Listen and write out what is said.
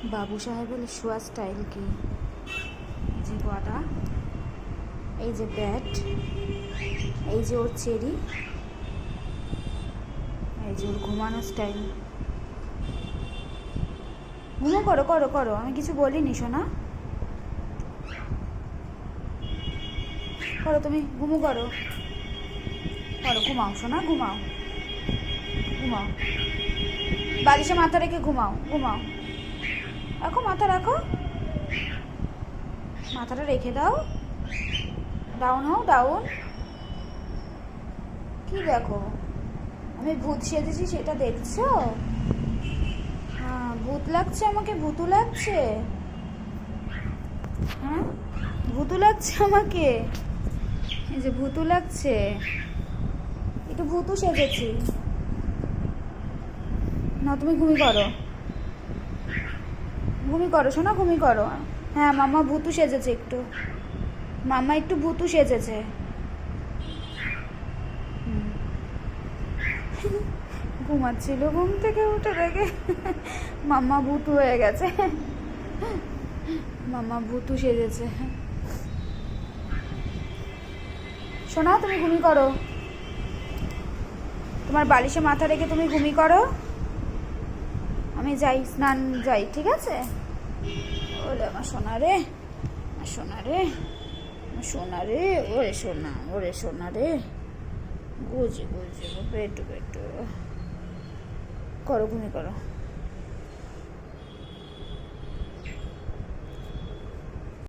বাবু সাহেবের শোয়া স্টাইল কি? এই যে গড়া, এই যে ব্যাট, এই যে ওর চেরি, এই যে ওর ঘুমানো স্টাইল। ঘুমো, করো করো করো, আমি কিছু বলিনি সোনা। করো তুমি, ঘুমো করো, করো, ঘুমাও সোনা, ঘুমাও ঘুমাও, বালিশে মাথা রেখে ঘুমাও, ঘুমাও, রাখো মাথা, রাখো মাথাটা, রেখে দাও, ডাউন হও, ডাউন। কি দেখো, আমি ভূত সেজেছি সেটা দেখছো? হ্যাঁ, ভূত লাগছে আমাকে, ভূতু লাগছে। হ্যাঁ, ভূতু লাগছে আমাকে, এই যে ভূতু লাগছে, একটু ভূতু সেজেছি না। তুমি ঘুমি করো, ঘুমি করো শোনা, ঘুমি করো। হ্যাঁ, মাম্মা ভূতু সেজেছে একটু, মাম্মা একটু ভূতু সেজেছে। ঘুমাচ্ছিল, ঘুম থেকে উঠে দেখে মাম্মা ভূতু হয়ে গেছে, মাম্মা ভূতু সেজেছে। শোনা, তুমি ঘুমি করো, তোমার বালিশে মাথা রেখে তুমি ঘুমি করো, আমি যাই, স্নান যাই, ঠিক আছে? ওরে আমার সোনা রে, আমার সোনা রে, আমার সোনা রে, ওরে সোনা, ওরে সোনা রে, বুঝি বুঝি, পেটু পেটু, করো, ঘুমি করো।